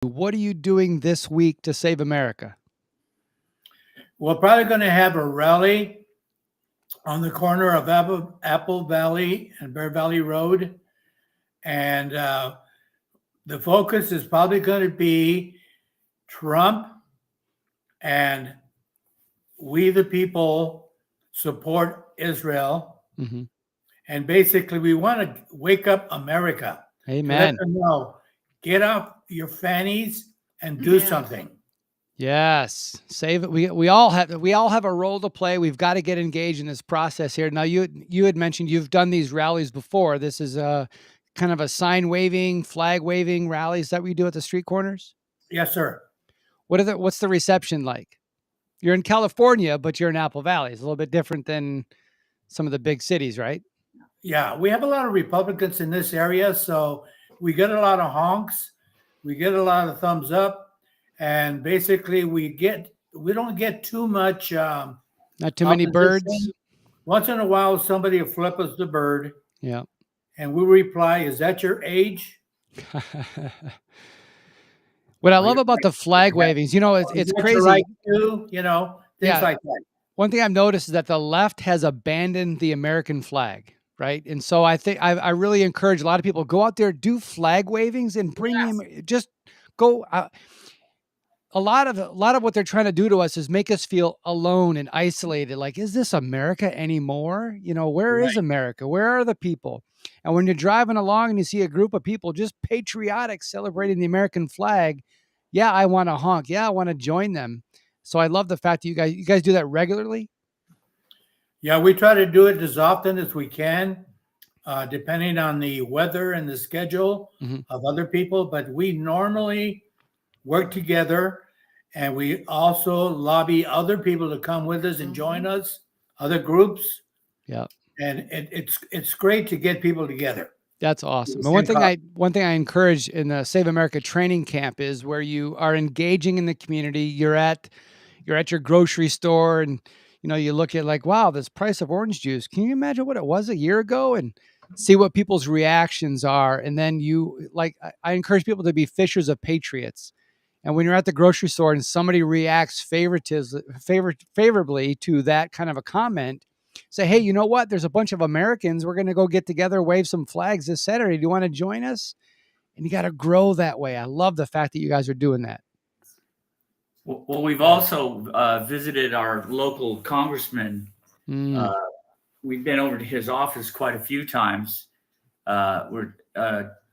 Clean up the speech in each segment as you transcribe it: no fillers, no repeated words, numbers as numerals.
What are you doing this week to save America? We're probably going to have a rally on the corner of Apple Valley and Bear Valley Road. And the focus is probably going to be Trump and we, the people, support Israel. Mm-hmm. And basically, we want to wake up America. Amen. To let them know, get off your fannies and do something. Yes, save it. We all have a role to play. We've got to get engaged in this process here. Now, you had mentioned you've done these rallies before. This is a kind of a sign waving, flag waving rallies that we do at the street corners. Yes, sir. What's the reception like? You're in California, but you're in Apple Valley. It's a little bit different than some of the big cities, right? Yeah, we have a lot of Republicans in this area, so we get a lot of honks, we get a lot of thumbs up, and basically we don't get too much. Not too many birds. Once in a while, somebody will flip us the bird. Yeah, and we reply, "Is that your age?" What I love about the flag wavings, it's crazy. Right too, things like that. One thing I've noticed is that the left has abandoned the American flag, right? And so I think I really encourage a lot of people, go out there, do flag wavings and bring them, just go. A lot of what they're trying to do to us is make us feel alone and isolated. Like, is this America anymore? Where is America? Where are the people? And when you're driving along and you see a group of people just patriotic celebrating the American flag, yeah, I want to honk. Yeah, I want to join them. So I love the fact that you guys do that regularly. Yeah, we try to do it as often as we can, depending on the weather and the schedule of other people. But we normally work together, and we also lobby other people to come with us and join us, other groups. Yeah. And it's great to get people together. That's awesome. And one thing I encourage in the Save America training camp is where you are engaging in the community. You're at your grocery store and you look at like, wow, this price of orange juice. Can you imagine what it was a year ago? And see what people's reactions are. And then I encourage people to be fishers of patriots. And when you're at the grocery store and somebody reacts favorably to that kind of a comment, say, hey, you know what? There's a bunch of Americans. We're going to go get together, wave some flags this Saturday. Do you want to join us? And you got to grow that way. I love the fact that you guys are doing that. Well, we've also visited our local congressman. We've been over to his office quite a few times. We're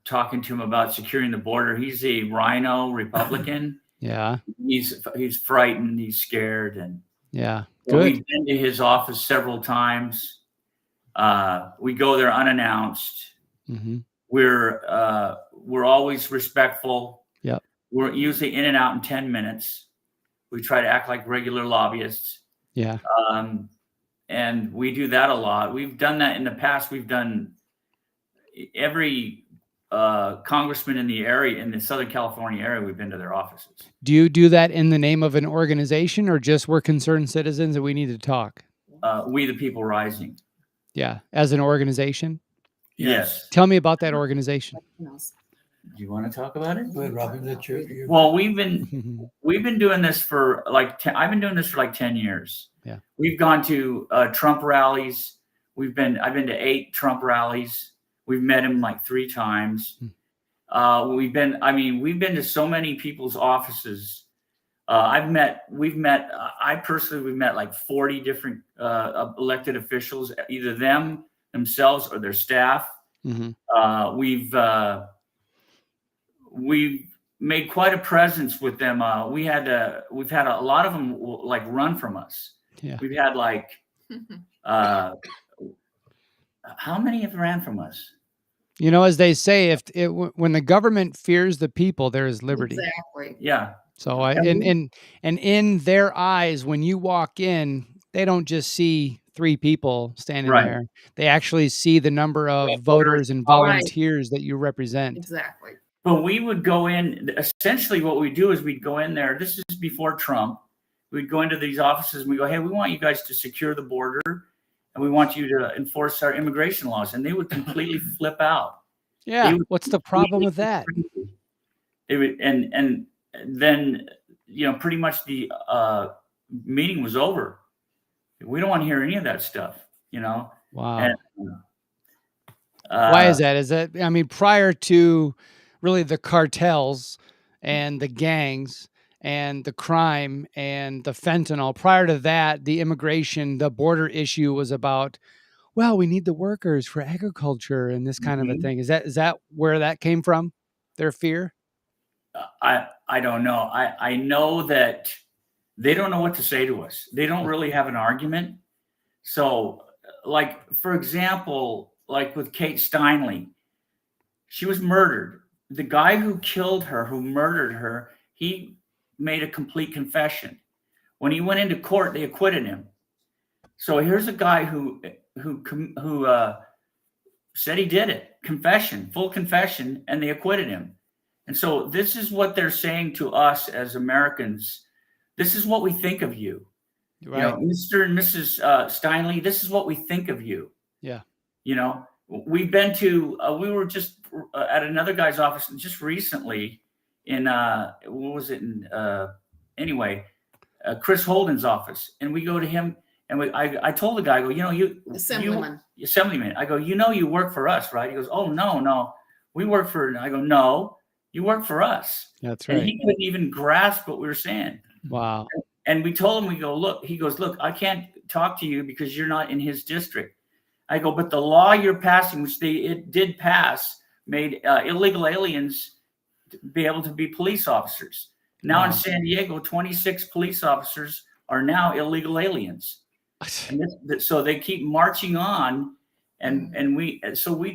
talking to him about securing the border. He's a rhino Republican. Yeah. He's frightened. He's scared. And yeah, good. We've been to his office several times. We go there unannounced. Mm-hmm. We're always respectful. Yeah. We're usually in and out in 10 minutes. We try to act like regular lobbyists. Yeah. And we do that a lot. We've done that in the past. We've done every congressman in the area, in the Southern California area, we've been to their offices. Do you do that in the name of an organization or just we're concerned citizens and we need to talk? We the People Rising. Yeah. As an organization? Yes. Tell me about that organization. Do you want to talk about it? Good, Robin. Well, we've been doing this for I've been doing this for 10 years. Yeah. We've gone to Trump rallies. I've been to 8 Trump rallies. We've met him 3 times. We've been to so many people's offices. We've met 40 different elected officials, either themselves or their staff. Mm-hmm. We've made quite a presence with them. We've had a lot of them run from us. Yeah. We've had how many have ran from us? As they say, when the government fears the people, there is liberty. Exactly. Yeah. So in their eyes, when you walk in, they don't just see 3 people standing there. They actually see the number of voters and volunteers that you represent. Exactly. But we would go in, essentially what we do is we'd go in there. This is before Trump. We'd go into these offices and we go, hey, we want you guys to secure the border and we want you to enforce our immigration laws. And they would completely flip out. Yeah. What's the problem with that? They would, and then, pretty much the meeting was over. We don't want to hear any of that stuff, Wow. And Why is that? Is that, I mean, prior to really the cartels and the gangs and the crime and the fentanyl, prior to that, the immigration, the border issue was about, well, we need the workers for agriculture and this kind of a thing. Is that where that came from? Their fear? I don't know. I know that they don't know what to say to us. They don't really have an argument. So, like, for example, like with Kate Steinle, she was murdered. The guy who killed her, who murdered her, he made a complete confession. When he went into court, they acquitted him. So here's a guy who said he did it, full confession, and they acquitted him. And so this is what they're saying to us as Americans. This is what we think of you. Right. Mr. and Mrs. Steinle, this is what we think of you. Yeah. We've been to, we were just at another guy's office just recently in, what was it? Chris Holden's office. And we go to him and I told the guy, I go, Assemblyman. I go, you work for us, right? He goes, oh, no, we work for, I go, no, you work for us. That's right. And he couldn't even grasp what we were saying. Wow. And we told him, we go, look, he goes, look, I can't talk to you because you're not in his district. I go, but the law you're passing, which it did pass, made illegal aliens be able to be police officers. Now in San Diego, 26 police officers are now illegal aliens. And so they keep marching on. And we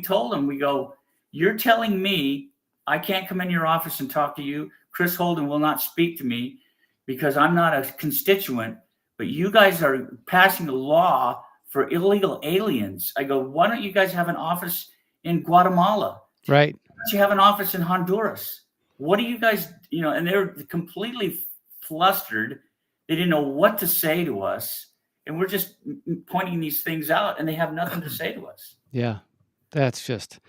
told them, we go, you're telling me I can't come in your office and talk to you. Chris Holden will not speak to me because I'm not a constituent, but you guys are passing a law for illegal aliens. I go, why don't you guys have an office in Guatemala? Right. Why don't you have an office in Honduras? What do you guys, and they're completely flustered. They didn't know what to say to us. And we're just pointing these things out and they have nothing to say to us. Yeah. That's just,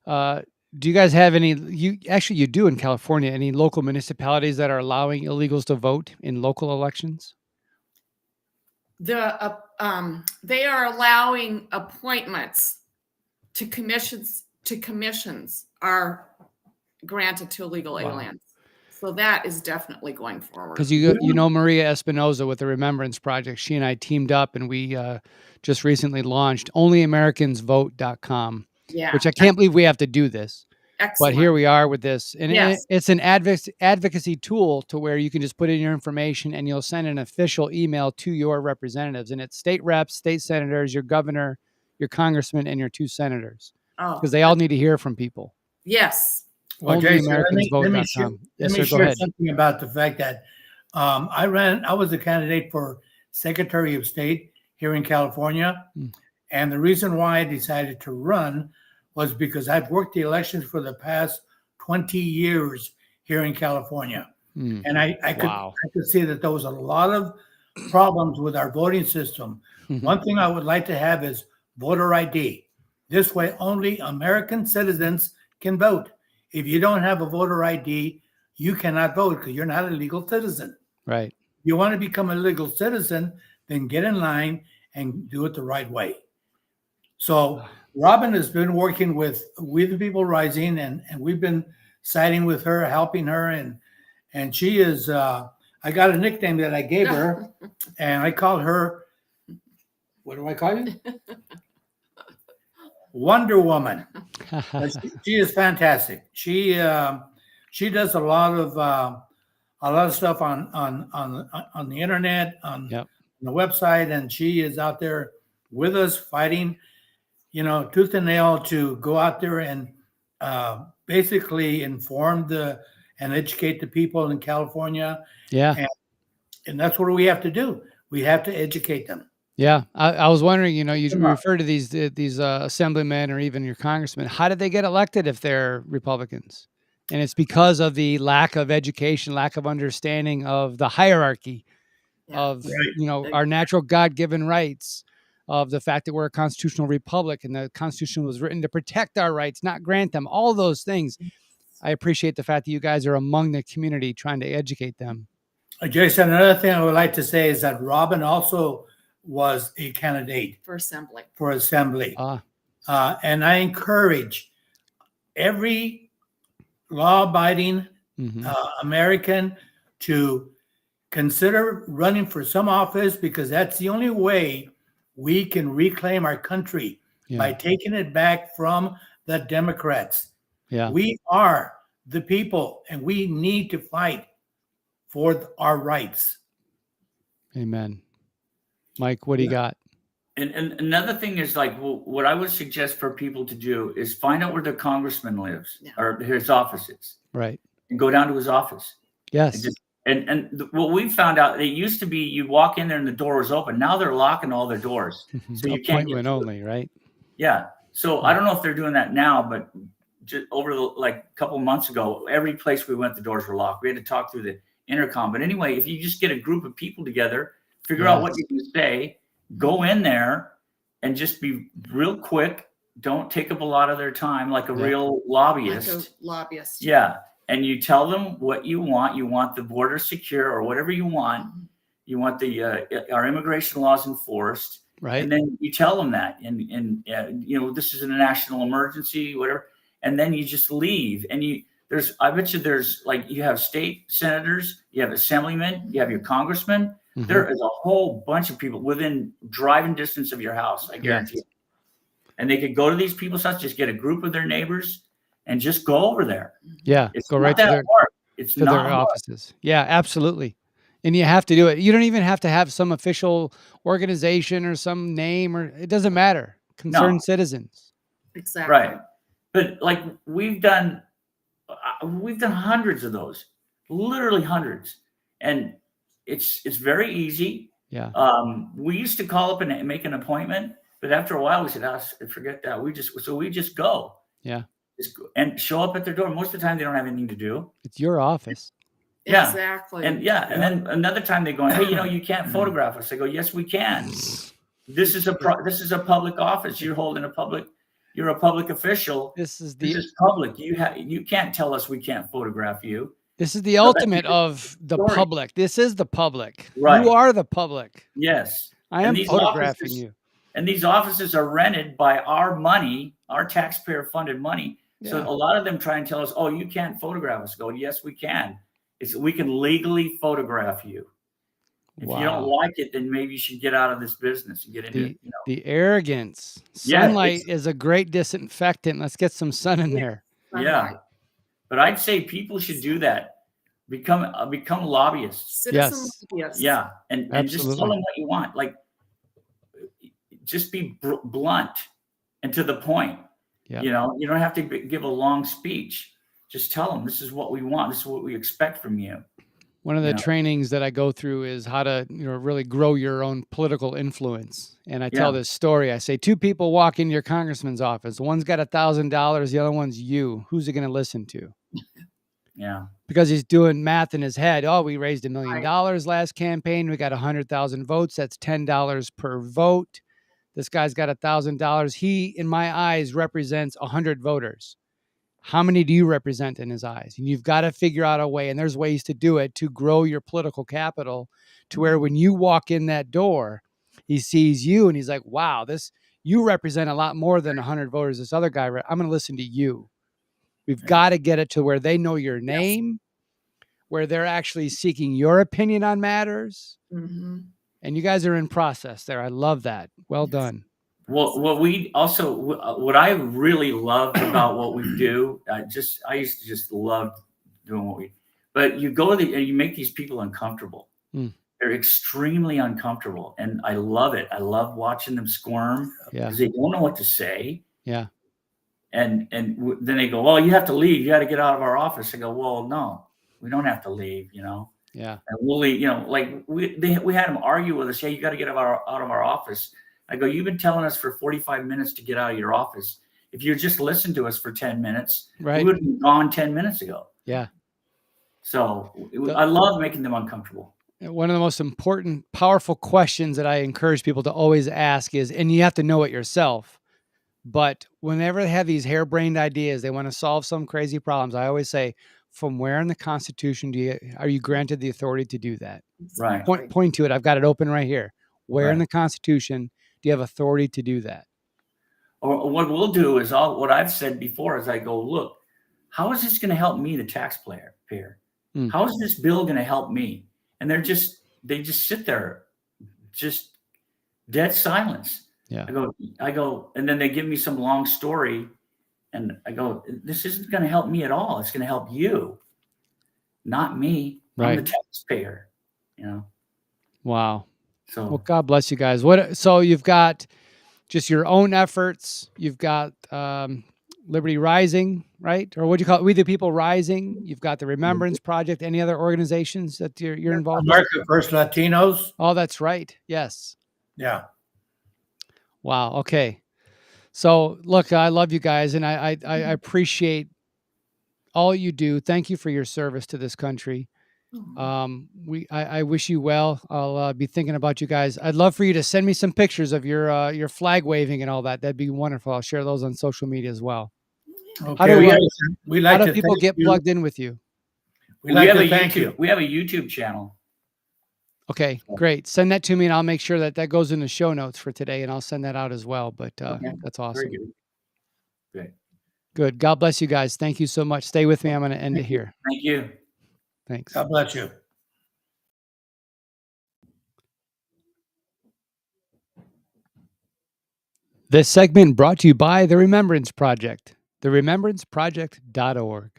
do you guys have any, you do in California, any local municipalities that are allowing illegals to vote in local elections? They are allowing appointments to commissions. Are granted to illegal aliens. So that is definitely going forward. Because Maria Espinoza with the Remembrance Project, she and I teamed up and we just recently launched onlyamericans.vote.com, which I can't believe we have to do this. Excellent. But here we are with this. And yes. It's an advocacy tool to where you can just put in your information and you'll send an official email to your representatives. And it's state reps, state senators, your governor, your congressman, and your 2 senators. Because they all need to hear from people. Yes. Well, Jason, let me share something about the fact that I was a candidate for Secretary of State here in California. And the reason why I decided to run was because I've worked the elections for the past 20 years here in California. And I could see that there was a lot of problems with our voting system. One thing I would like to have is voter ID. This way, only American citizens can vote. If you don't have a voter ID, you cannot vote because you're not a legal citizen. Right. If you want to become a legal citizen, then get in line and do it the right way. So Robin has been working with We the People Rising, and we've been siding with her, helping her, and she is. I got a nickname that I gave her, and I called her. What do I call you? Wonder Woman. She is fantastic. She does a lot of stuff on the internet, on the website, and she is out there with us fighting, tooth and nail to go out there and basically inform and educate the people in California. Yeah. And that's what we have to do. We have to educate them. Yeah. I was wondering, you refer to these assemblymen or even your congressmen. How did they get elected if they're Republicans? And it's because of the lack of education, lack of understanding of the hierarchy of, our natural God-given rights, of the fact that we're a constitutional republic and the Constitution was written to protect our rights, not grant them, all those things. I appreciate the fact that you guys are among the community trying to educate them. Jason, another thing I would like to say is that Robin also was a candidate For assembly. for assembly. Ah, And I encourage every law-abiding mhm. American to consider running for some office, because that's the only way we can reclaim our country, by Yeah, taking it back from the Democrats. yeah, We are the people, and we need to fight for our rights. amen. Mike, what do you got? And another thing is, like, what I would suggest for people to do is find out where their congressman lives, Yeah. or his office is, Right. and go down to his office. And Yes. just what we found out, it used to be you walk in there and the door was open. Now they're locking all their doors, so you can't get Appointment through. only, right? Yeah. So I don't know if they're doing that now, but just over the like a couple of months ago, every place we went, the doors were locked. We had to talk through the intercom. But anyway, if you just get a group of people together, figure out what Yes. you can say, go in there and just be real quick. Don't take up a lot of their time, like a Yeah. real Like lobbyist. a lobbyist. Yeah. And you tell them what you want. You want the border secure, or whatever you want. Mhm. You want our immigration laws enforced. Right. And then you tell them that, and you know, this is a national emergency, whatever. And then you just leave. And I bet you there's, like, you have state senators, you have assemblymen, you have your congressman. Mhm. There is a whole bunch of people within driving distance of your house, I guarantee. Yes. And they could go to these people's house, just get a group of their neighbors, and just go over there. Yeah. It's Go not right to that their hard. It's to not their hard. offices. Yeah, absolutely. And you have to do it. You don't even have to have some official organization or some name, or it doesn't matter. Concerned citizens. Exactly. Right. But like we've done hundreds of those, literally hundreds. And it's very easy. Yeah. We used to call up and make an appointment, but after a while we said, forget that. We just go. Yeah. Just go and show up at their door. Most of the time they don't have anything to do. It's your office. Yeah. Exactly. And and then another time they go, hey, you can't photograph us. I go, yes, we can. This is a public office. You're a public official. This is This the is public. You can't tell us we can't photograph you. ultimate of the story. public. This is the public. Right. You are the public. Yes. I And am these photographing offices- you. And these offices are rented by our money, our taxpayer funded money. So Yeah. a lot of them try and tell us, oh, you can't photograph us. Go, yes, we can. We can legally photograph you. If you don't Wow. like it, then maybe you should get out of this business and get into, The arrogance. Yeah, Sunlight is a great disinfectant. Let's get some sun in there. yeah. But I'd say people should do that. Become lobbyists. Citizen Yes. lobbyists. Yeah. And just tell Absolutely. them what you want. Like, just be blunt and to the point. Yeah. You know, you don't have to give a long speech. Just tell them this is what we want. This is what we expect from you. One of the Yeah. trainings that I go through is how to, really grow your own political influence. And I tell Yeah. this story. I say, two people walk into your congressman's office. One's got $1,000. The other one's you. Who's he going to listen to? Yeah. Because he's doing math in his head. Oh, we raised $1 million Right. last campaign. We got 100,000 votes. That's $10 per vote. This guy's got $1,000. He, in my eyes, represents 100 voters. How many do you represent in his eyes? And you've got to figure out a way, and there's ways to do it, to grow your political capital to where when you walk in that door, he sees you and he's like, wow, you represent a lot more than 100 voters. This other guy, I'm going to listen to you. We've got to get it to where they know your name, where they're actually seeking your opinion on matters. Mm-hmm. And you guys are in process there. I love that. Well done. Well, what I really loved about what we do, I used to just love doing but you go and you make these people uncomfortable. Mm. They're extremely uncomfortable. And I love it. I love watching them squirm Yeah. because they don't know what to say. Yeah. And then they go, well, you have to leave. You got to get out of our office. I go, well, no, we don't have to leave, Yeah. And we'll leave, like we had them argue with us. Hey, you got to get out of our office. I go, you've been telling us for 45 minutes to get out of your office. If you just listened to us for 10 minutes, Right. we would have been gone 10 minutes ago. Yeah. So I love making them uncomfortable. One of the most important, powerful questions that I encourage people to always ask is, and you have to know it yourself, But whenever they have these harebrained ideas, they want to solve some crazy problems. I always say, from where in the Constitution are you granted the authority to do that? Right. Point to it. I've got it open right here. Where in Right. the Constitution do you have authority to do that? Or what we'll do is what I've said before is I go, look, how is this going to help me, the taxpayer? Mm. How is this bill going to help me? And they just sit there, just dead silence. Yeah. I go, and then they give me some long story, and I go, this isn't going to help me at all. It's going to help you, not me. Right. I'm the taxpayer, you know. Wow. So Well, God bless you guys. So you've got just your own efforts. You've got Liberty Rising, right? Or what do you call it? We the People Rising. You've got the Remembrance Project. Any other organizations that you're involved with? America First Latinos. Oh, that's right. Yes. Yeah. Wow. Okay. So look, I love you guys, and I appreciate all you do. Thank you for your service to this country. I wish you well. I'll be thinking about you guys. I'd love for you to send me some pictures of your flag waving and all that. That'd be wonderful. I'll share those on social media as well. Okay. How do people get plugged in with you? We have a YouTube channel. Okay, great. Send that to me, and I'll make sure that goes in the show notes for today, and I'll send that out as well. But that's awesome. Very good. Great. Good. God bless you guys. Thank you so much. Stay with me. I'm going to end it here. Thank you. Thanks. God bless you. This segment brought to you by the Remembrance Project, theremembranceproject.org.